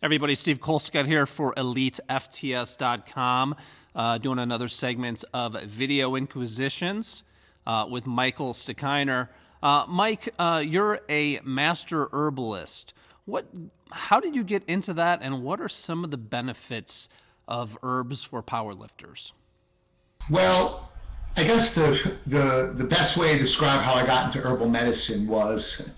Everybody, Steve Colescott here for EliteFTS.com, doing another segment of Video Inquisitions with Michael Stuchiner. Mike, you're a master herbalist. How did you get into that, and what are some of the benefits of herbs for powerlifters? Well, I guess the best way to describe how I got into herbal medicine was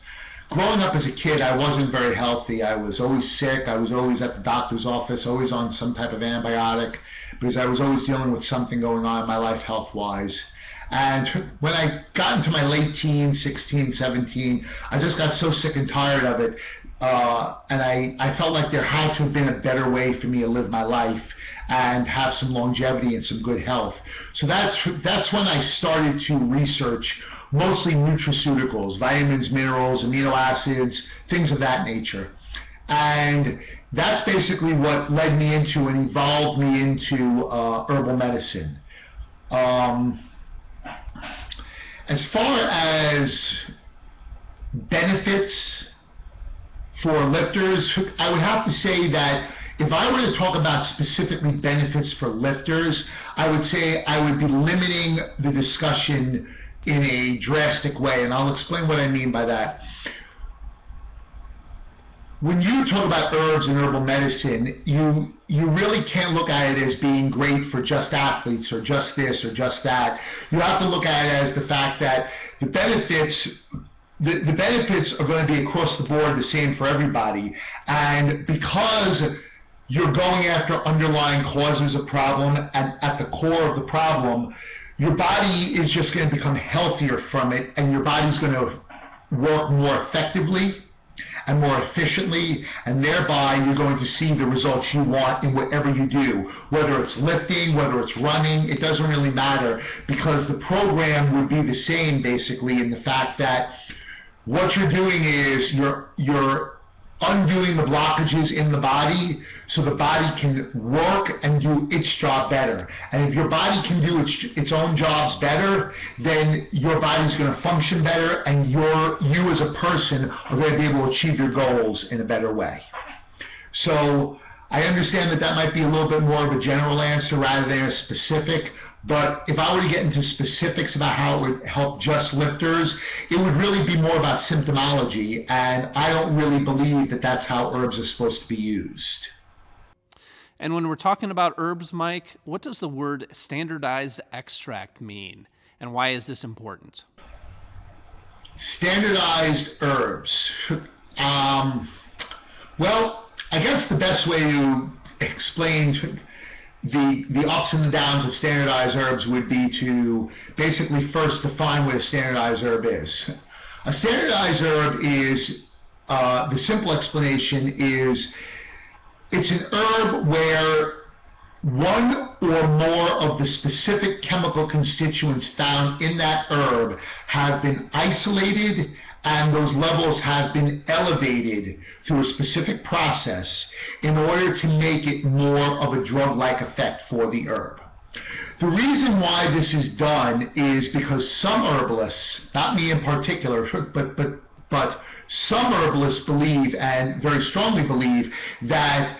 growing up as a kid. I wasn't very healthy. I was always sick. I was always at the doctor's office, always on some type of antibiotic, because I was always dealing with something going on in my life health-wise. And when I got into my late teens, 16, 17, I just got so sick and tired of it. And I felt like there had to have been a better way for me to live my life and have some longevity and some good health. So that's when I started to research mostly nutraceuticals, vitamins, minerals, amino acids, things of that nature. And that's basically what led me into and evolved me into herbal medicine. As far as benefits for lifters, I would have to say that if I were to talk about specifically benefits for lifters, I would say I would be limiting the discussion in a drastic way, and I'll explain what I mean by that. When you talk about herbs and herbal medicine, you really can't look at it as being great for just athletes or just this or just that. You have to look at it as the fact that the benefits are going to be across the board the same for everybody. And because you're going after underlying causes of problem, and at the core of the problem, your body is just going to become healthier from it, and your body's going to work more effectively and more efficiently, and thereby you're going to see the results you want in whatever you do. Whether it's lifting, whether it's running, it doesn't really matter, because the program would be the same basically in the fact that what you're doing is you're undoing the blockages in the body so the body can work and do its job better. And if your body can do its own jobs better, then your body's going to function better, and you as a person are going to be able to achieve your goals in a better way. So I understand that might be a little bit more of a general answer rather than a specific, but if I were to get into specifics about how it would help just lifters, it would really be more about symptomology, and I don't really believe that that's how herbs are supposed to be used. And when we're talking about herbs, Mike, what does the word standardized extract mean, and why is this important? Standardized herbs. Well, I guess the best way to explain the ups and the downs of standardized herbs would be to basically first define what a standardized herb is. A standardized herb is, the simple explanation is, it's an herb where one or more of the specific chemical constituents found in that herb have been isolated, and those levels have been elevated through a specific process in order to make it more of a drug-like effect for the herb. The reason why this is done is because some herbalists, not me in particular, but some herbalists believe, and very strongly believe, that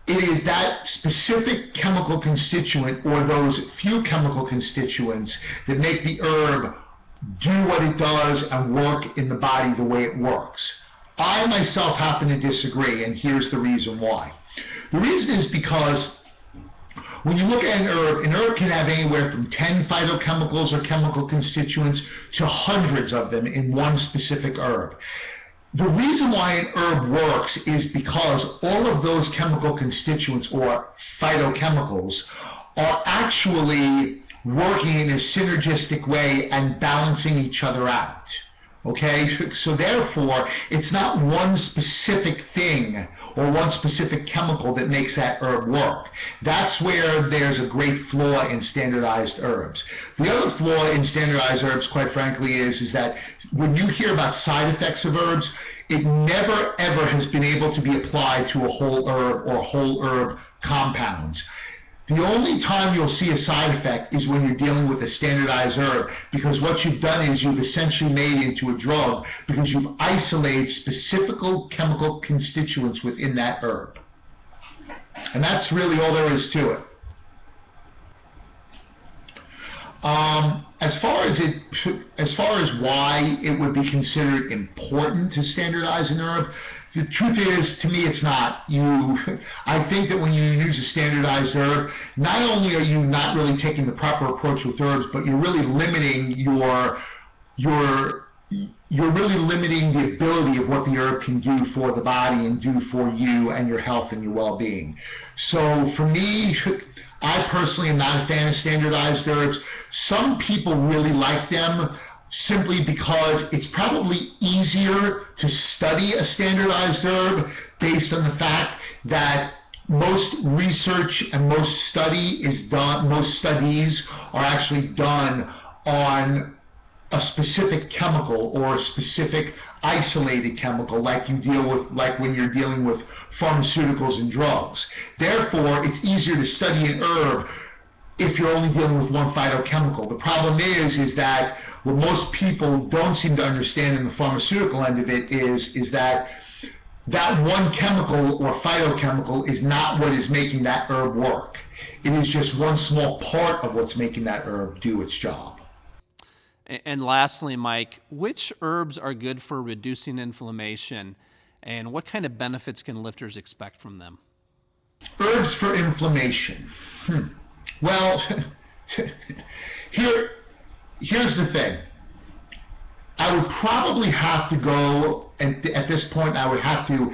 it is that specific chemical constituent or those few chemical constituents that make the herb do what it does and work in the body the way it works. I myself happen to disagree, and here's the reason why. The reason is because when you look at an herb can have anywhere from 10 phytochemicals or chemical constituents to hundreds of them in one specific herb. The reason why an herb works is because all of those chemical constituents or phytochemicals are actually working in a synergistic way and balancing each other out. Okay, so therefore, it's not one specific thing or one specific chemical that makes that herb work. That's where there's a great flaw in standardized herbs. The other flaw in standardized herbs, quite frankly, is that when you hear about side effects of herbs, it never ever has been able to be applied to a whole herb or whole herb compounds. The only time you'll see a side effect is when you're dealing with a standardized herb, because what you've done is you've essentially made it into a drug because you've isolated specific chemical constituents within that herb. And that's really all there is to it. As far as why it would be considered important to standardize an herb, the truth is, to me, it's not. I think that when you use a standardized herb, not only are you not really taking the proper approach with herbs, but you're really limiting you're really limiting the ability of what the herb can do for the body and do for you and your health and your well-being. So for me, I personally am not a fan of standardized herbs. Some people really like them simply because it's probably easier to study a standardized herb based on the fact that most research and most studies are actually done on a specific chemical or a specific isolated chemical like when you're dealing with pharmaceuticals and drugs. Therefore, it's easier to study an herb if you're only dealing with one phytochemical. The problem is that what most people don't seem to understand in the pharmaceutical end of it is that one chemical or phytochemical is not what is making that herb work. It is just one small part of what's making that herb do its job. And lastly, Mike, which herbs are good for reducing inflammation, and what kind of benefits can lifters expect from them? Herbs for inflammation. Well, here's the thing. I would probably have to go, and at this point I would have to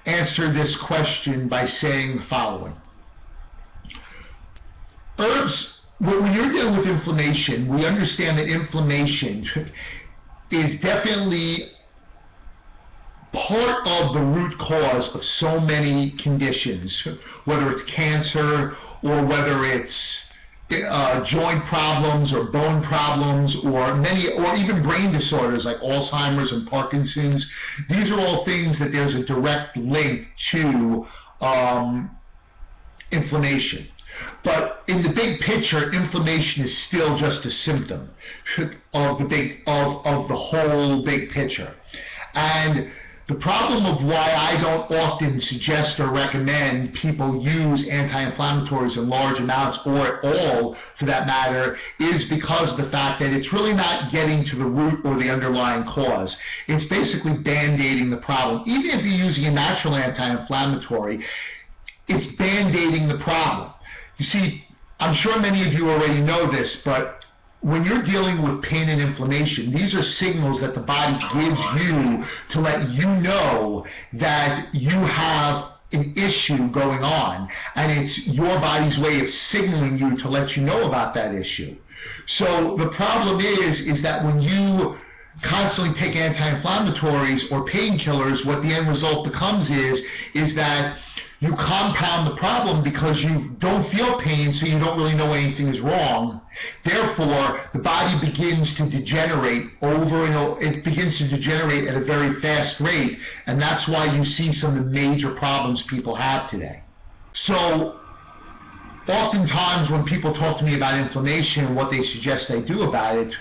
answer this question by saying the following. Herbs, when you're dealing with inflammation, we understand that inflammation is definitely part of the root cause of so many conditions, whether it's cancer or whether it's joint problems or bone problems or even brain disorders like Alzheimer's and Parkinson's. These are all things that there's a direct link to inflammation. But in the big picture, inflammation is still just a symptom of the whole big picture. And the problem of why I don't often suggest or recommend people use anti-inflammatories in large amounts or at all for that matter is because of the fact that it's really not getting to the root or the underlying cause. It's basically band-aiding the problem. Even if you're using a natural anti-inflammatory, it's band-aiding the problem. You see, I'm sure many of you already know this, but when you're dealing with pain and inflammation, these are signals that the body gives you to let you know that you have an issue going on, and it's your body's way of signaling you to let you know about that issue. So the problem is that when you constantly take anti-inflammatories or painkillers, what the end result becomes is that you compound the problem because you don't feel pain, so you don't really know anything is wrong. Therefore, the body begins to degenerate it begins to degenerate at a very fast rate, and that's why you see some of the major problems people have today. So, oftentimes when people talk to me about inflammation and what they suggest I do about it,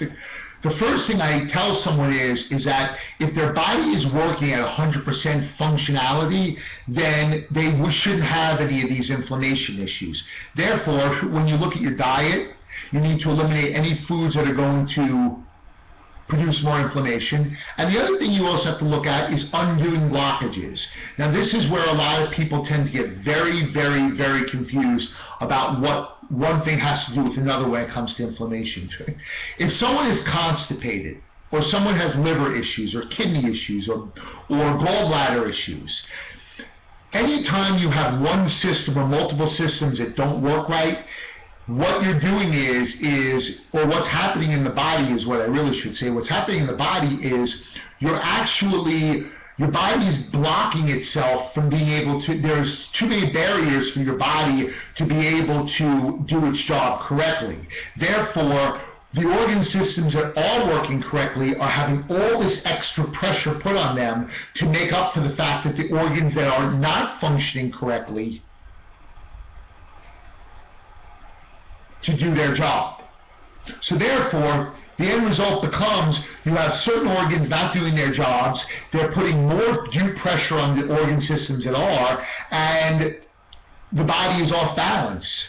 the first thing I tell someone is that if their body is working at 100% functionality, then they shouldn't have any of these inflammation issues. Therefore, when you look at your diet, you need to eliminate any foods that are going to produce more inflammation. And the other thing you also have to look at is undoing blockages. Now, this is where a lot of people tend to get very, very, very confused about what one thing has to do with another when it comes to inflammation. If someone is constipated, or someone has liver issues, or kidney issues, or gallbladder issues, anytime you have one system or multiple systems that don't work right, what you're doing or what's happening in the body is what I really should say. What's happening in the body is your body is blocking itself from being able to, there's too many barriers for your body to be able to do its job correctly. Therefore, the organ systems that are working correctly are having all this extra pressure put on them to make up for the fact that the organs that are not functioning correctly to do their job. So therefore, the end result becomes you have certain organs not doing their jobs, they're putting more due pressure on the organ systems that are, and the body is off balance.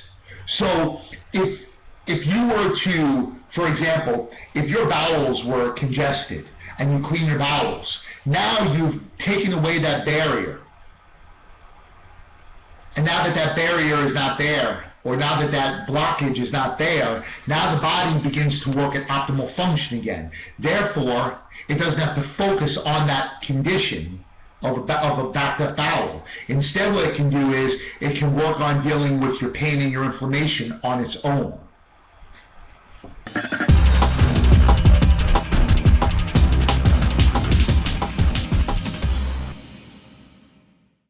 So if you were to, for example, if your bowels were congested and you clean your bowels, now you've taken away that barrier. And now that that barrier is not there, or now that that blockage is not there, now the body begins to work at optimal function again. Therefore, it doesn't have to focus on that condition of a backed up bowel. Instead, what it can do is it can work on dealing with your pain and your inflammation on its own.